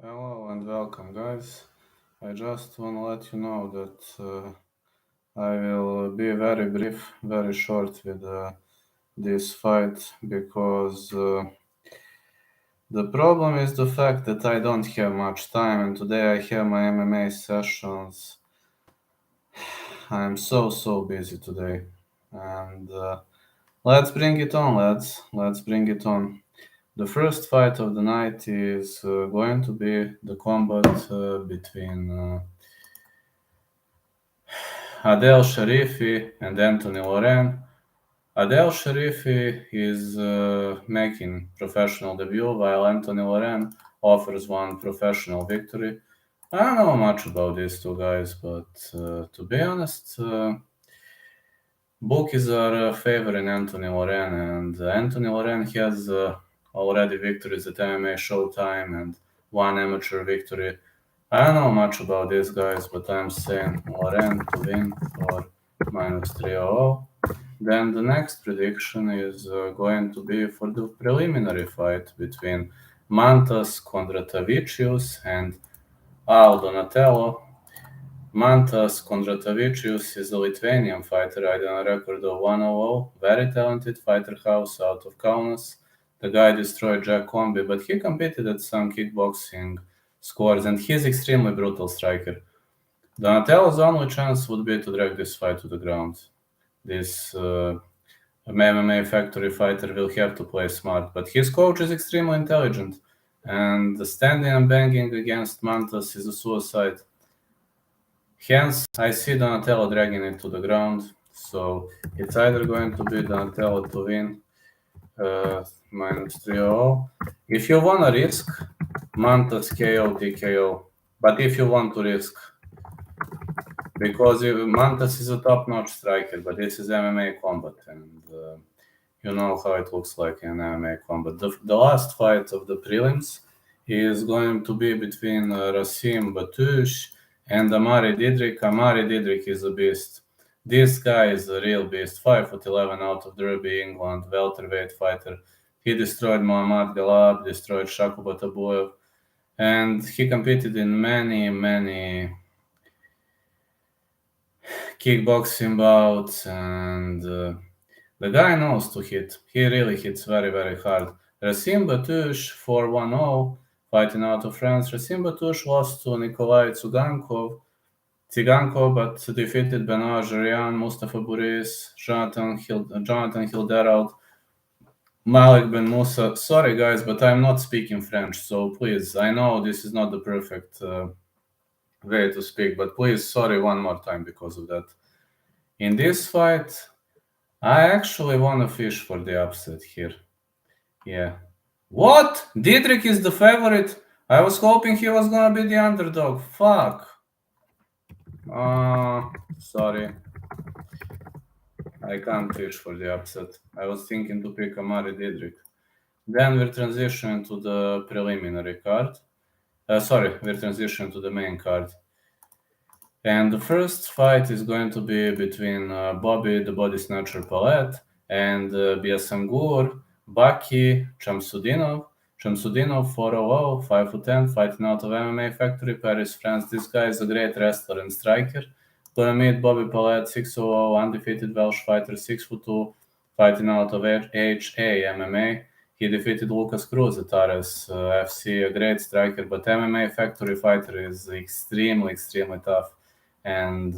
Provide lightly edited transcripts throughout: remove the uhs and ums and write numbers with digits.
Hello and welcome, guys. I just want to let you know that I will be very brief, very short with this fight because the problem is the fact that I don't have much time, and today I have my MMA sessions. I'm so busy today, and let's bring it on, lads. Let's bring it on. The first fight of the night is going to be the combat between Adel Sharifi and Anthony Loren. Adel Sharifi is making professional debut, while Anthony Loren offers one professional victory. I don't know much about these two guys, but to be honest, bookies are favoring Anthony Loren, and Anthony Loren has already victories at MMA Showtime and one amateur victory. I don't know much about these guys, but I'm saying Loren to win for -300. Then the next prediction is going to be for the preliminary fight between Mantas Kondratavicius and Al Donatello. Mantas Kondratavicius is a Lithuanian fighter riding a record of 1-0, very talented fighter house out of Kaunas. The guy destroyed Jack Combi, but he competed at some kickboxing scores, and he's extremely brutal striker. Donatello's only chance would be to drag this fight to the ground. This MMA factory fighter will have to play smart, but his coach is extremely intelligent, and the standing and banging against Mantas is a suicide. Hence, I see Donatello dragging it to the ground, so it's either going to be Donatello to win -300. If you want to risk, Mantas KO, TKO. But if you want to risk, because Mantas is a top-notch striker, but this is MMA combat, and you know how it looks like in MMA combat. The last fight of the prelims is going to be between Rasim Batush and Amari Didrik. Amari Didrik is a beast. This guy is a real beast. 5'11" out of Derby, England, welterweight fighter. He destroyed Muhammad Galab, destroyed Shakubat Abuev, and he competed in many kickboxing bouts, and the guy knows to hit. He really hits very hard. Rasim Batush 4-1-0, fighting out of France. Rasim Batush lost to Nikolai Tsigankov, but defeated Benoit Jarian, Mustafa Buris, Jonathan Hilderald, Malik Ben Musa. Sorry guys, but I'm not speaking French, so please, I know this is not the perfect way to speak, but please, sorry one more time because of that. In this fight, I actually want to fish for the upset here. Yeah. What? Didrik is the favorite? I was hoping he was gonna be the underdog. Fuck. Sorry. I can't fish for the upset. I was thinking to pick Amari Didrik. Then we're transitioning to the preliminary card. We're transitioning to the main card. And the first fight is going to be between Bobby the Body Snatcher Palet and Biasangur Baki Chamsudinov. Chamsudinov 4-0, 5'10", fighting out of MMA Factory, Paris, France. This guy is a great wrestler and striker. Gonna meet Bobby Palet, 6'0", undefeated Welsh fighter, 6'2", fighting out of HA MMA. He defeated Lucas Cruz at RS FC, a great striker, but MMA Factory fighter is extremely tough. And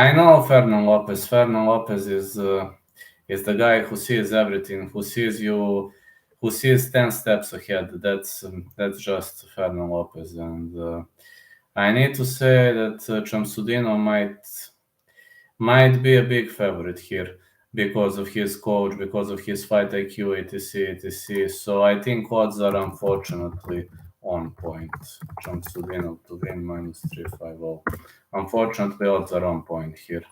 I know Fernand Lopez. Fernand Lopez is the guy who sees everything, who sees 10 steps ahead. That's just Fernand Lopez. And I need to say that Chamsudino might be a big favorite here because of his coach, because of his fight IQ, etc. So I think odds are unfortunately on point. Chamsudino to win -350. Unfortunately, odds are on point here.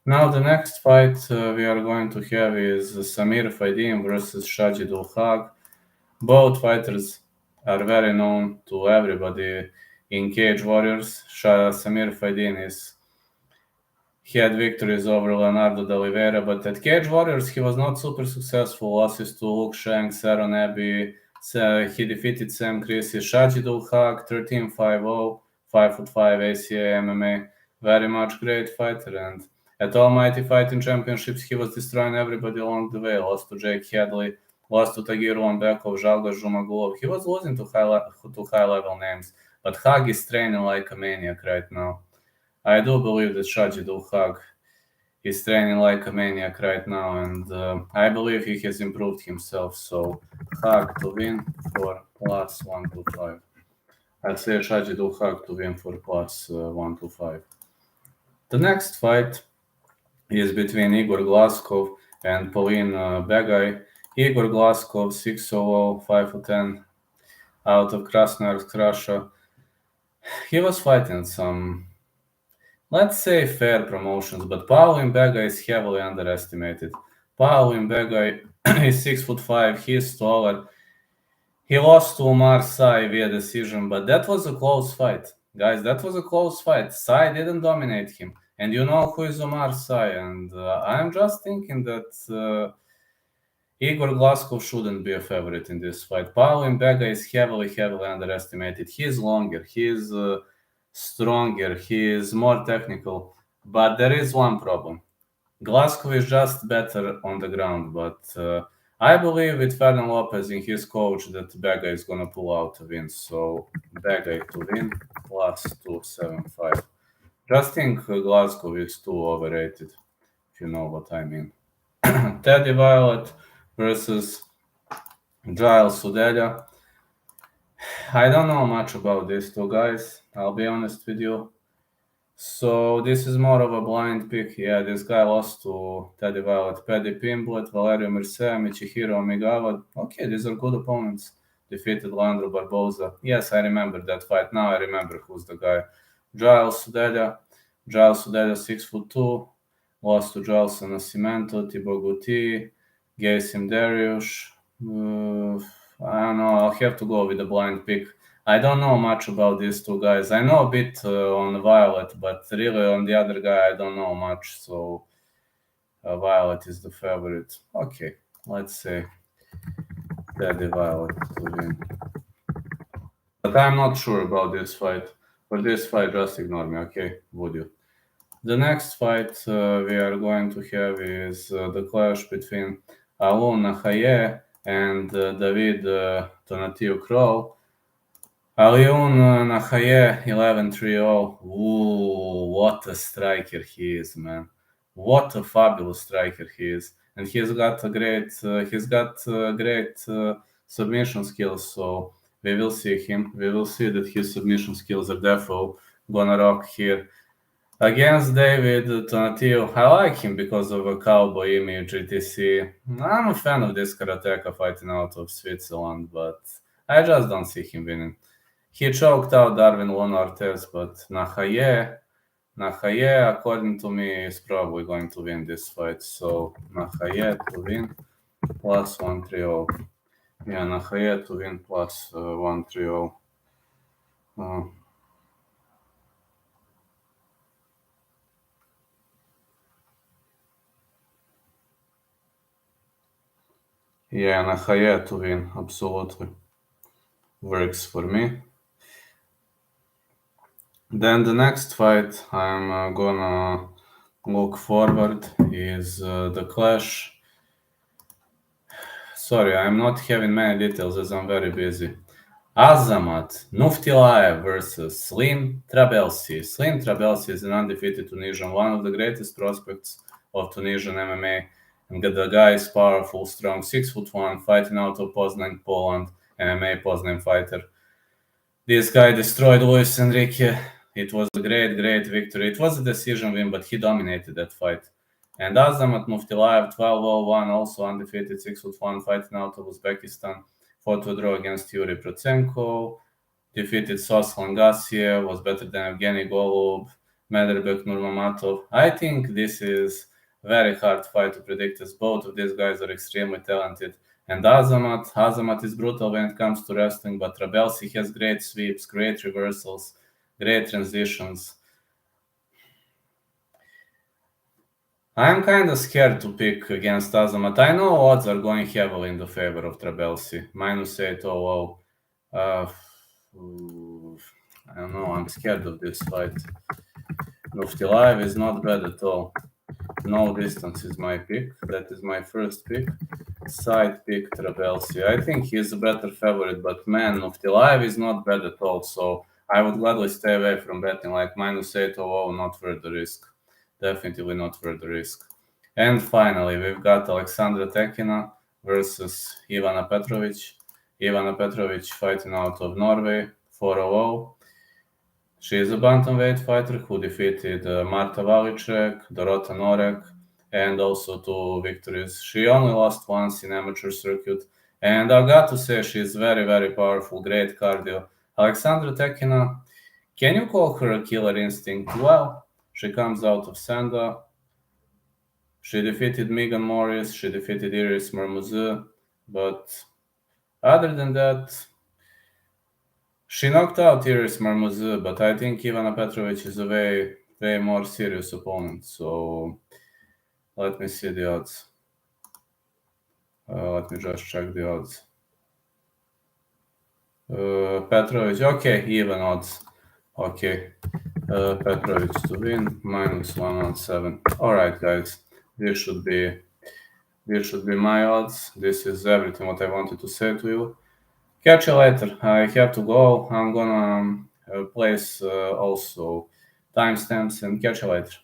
Now the next fight we are going to have is Samir Faidin versus Shajid Ulhag. Both fighters are very known to everybody in Cage Warriors. Samir Faidin he had victories over Leonardo de Oliveira, but at Cage Warriors he was not super successful. Losses to Luke Shanks, Aaron Abbey, So he defeated Sam Creasy, Shajidul Haq, 13-5-0, 5'5" ACA MMA. Very much great fighter, and at Almighty Fighting Championships he was destroying everybody along the way. Lost to Jake Hadley, lost to Tagir Ulanbekov, Zhalga Zhumagulov. He was losing to high-level names, but Haq is training like a maniac right now. I do believe that Shajidul Haq is training like a maniac right now, and I believe he has improved himself. So Haq to win for plus 125. I'd say Shajidul Haq to win for plus 125. The next fight is between Igor Glaskov and Pauline Begay. Igor Glaskov, 6'0", 5'10", out of Krasnoyarsk, Russia. He was fighting some, let's say, fair promotions, but Pauline Begay is heavily underestimated. Pauline Begay is 6'5", he's taller. He lost to Omar Sy via decision, but that was a close fight. Guys, that was a close fight. Sy didn't dominate him. And you know who is Omar Sy, and I'm just thinking that Igor Glaskov shouldn't be a favorite in this fight. Pauline Begay is heavily underestimated. He's longer, he's stronger, he is more technical, but there is one problem. Glaskov is just better on the ground, but I believe with Ferdinand Lopez in his coach that Begay is gonna pull out a win. So Begay to win plus 275. Just think Glaskov is too overrated, if you know what I mean. Teddy Violet versus Giles Sudelia. I don't know much about these two guys, I'll be honest with you. So this is more of a blind pick. Yeah, this guy lost to Teddy Violet, Paddy Pimblett, Valerio Mircea, Michihiro Omigawa. Okay, these are good opponents. Defeated Leandro Barboza. Yes, I remember that fight. Now I remember who's the guy. Giles Sudelia. Giles Sudelia, 6'2", lost to Giles Nascimento, Thibaut Gouti, Gaysim Dariush. I don't know, I'll have to go with the blind pick. I don't know much about these two guys. I know a bit on Violet, but really on the other guy, I don't know much. So Violet is the favorite. Okay, let's say Teddy Violet to win. But I'm not sure about this fight. For this fight, just ignore me, okay? Would you? The next fight we are going to have is the clash between Alon Nahaye and David Tonatiuh Kroll. Alion Nahaye, 11-3-0. Ooh, what a striker he is, man! What a fabulous striker he is, and he's got great submission skills. So we will see him. We will see that his submission skills are definitely gonna rock here. Against David Tonatiuh, I like him because of a cowboy image, etc. I'm a fan of this karateka fighting out of Switzerland, but I just don't see him winning. He choked out Darwin Lon Ortiz, but Nahaye, according to me, is probably going to win this fight. So Nahaye to win plus 130. Yeah, Nahaye to win plus 130. Yeah, Nahaye to win, absolutely. Works for me. Then the next fight I'm gonna look forward is the clash. Sorry, I'm not having many details as I'm very busy. Azamat Nuftilaev versus Slim Trabelsi. Slim Trabelsi is an undefeated Tunisian, one of the greatest prospects of Tunisian MMA. And the guy is powerful, strong, 6'1", fighting out of Poznan, Poland, MMA Poznan fighter. This guy destroyed Luis Enrique. It was a great victory. It was a decision win, but he dominated that fight. And Azamat Nuftilaev, 12-1, also undefeated, 6'1", fighting out of Uzbekistan, fought to a draw against Yuri Prochenko, defeated Soslan Gassiev, was better than Evgeny Golub, Mederbek Nurmagomedov. I think this is a very hard fight to predict, as both of these guys are extremely talented. And Azamat is brutal when it comes to wrestling, but Trabelsi has great sweeps, great reversals, great transitions. I'm kind of scared to pick against Azamat. I know odds are going heavily in the favor of Trabelsi. -800. I don't know, I'm scared of this fight. Nuftilaev is not bad at all. No distance is my pick. That is my first pick. Side pick Trabelsi. I think he's a better favorite, but man, Nuftilaev is not bad at all. So I would gladly stay away from betting like -800, not worth the risk. Definitely not worth the risk. And finally, we've got Alexandra Tekenah versus Ivana Petrovic. Ivana Petrovic fighting out of Norway, 4-0. She is a bantamweight fighter who defeated Marta Valicek, Dorota Norek, and also 2 victories. She only lost once in amateur circuit, and I got to say she's very, very powerful, great cardio. Alexandra Tekenah, can you call her a killer instinct? Well, she comes out of Sanda. She defeated Megan Morris, she defeated Iris Marmouze, but other than that, she knocked out Iris Marmouze, but I think Ivana Petrovic is a way, way more serious opponent. So let me see the odds. Let me just check the odds. Petrovic, okay, even odds. Okay, Petrovic to win, -117. All right, guys, this should be my odds. This is everything what I wanted to say to you. Catch you later. I have to go. I'm gonna place also timestamps and catch you later.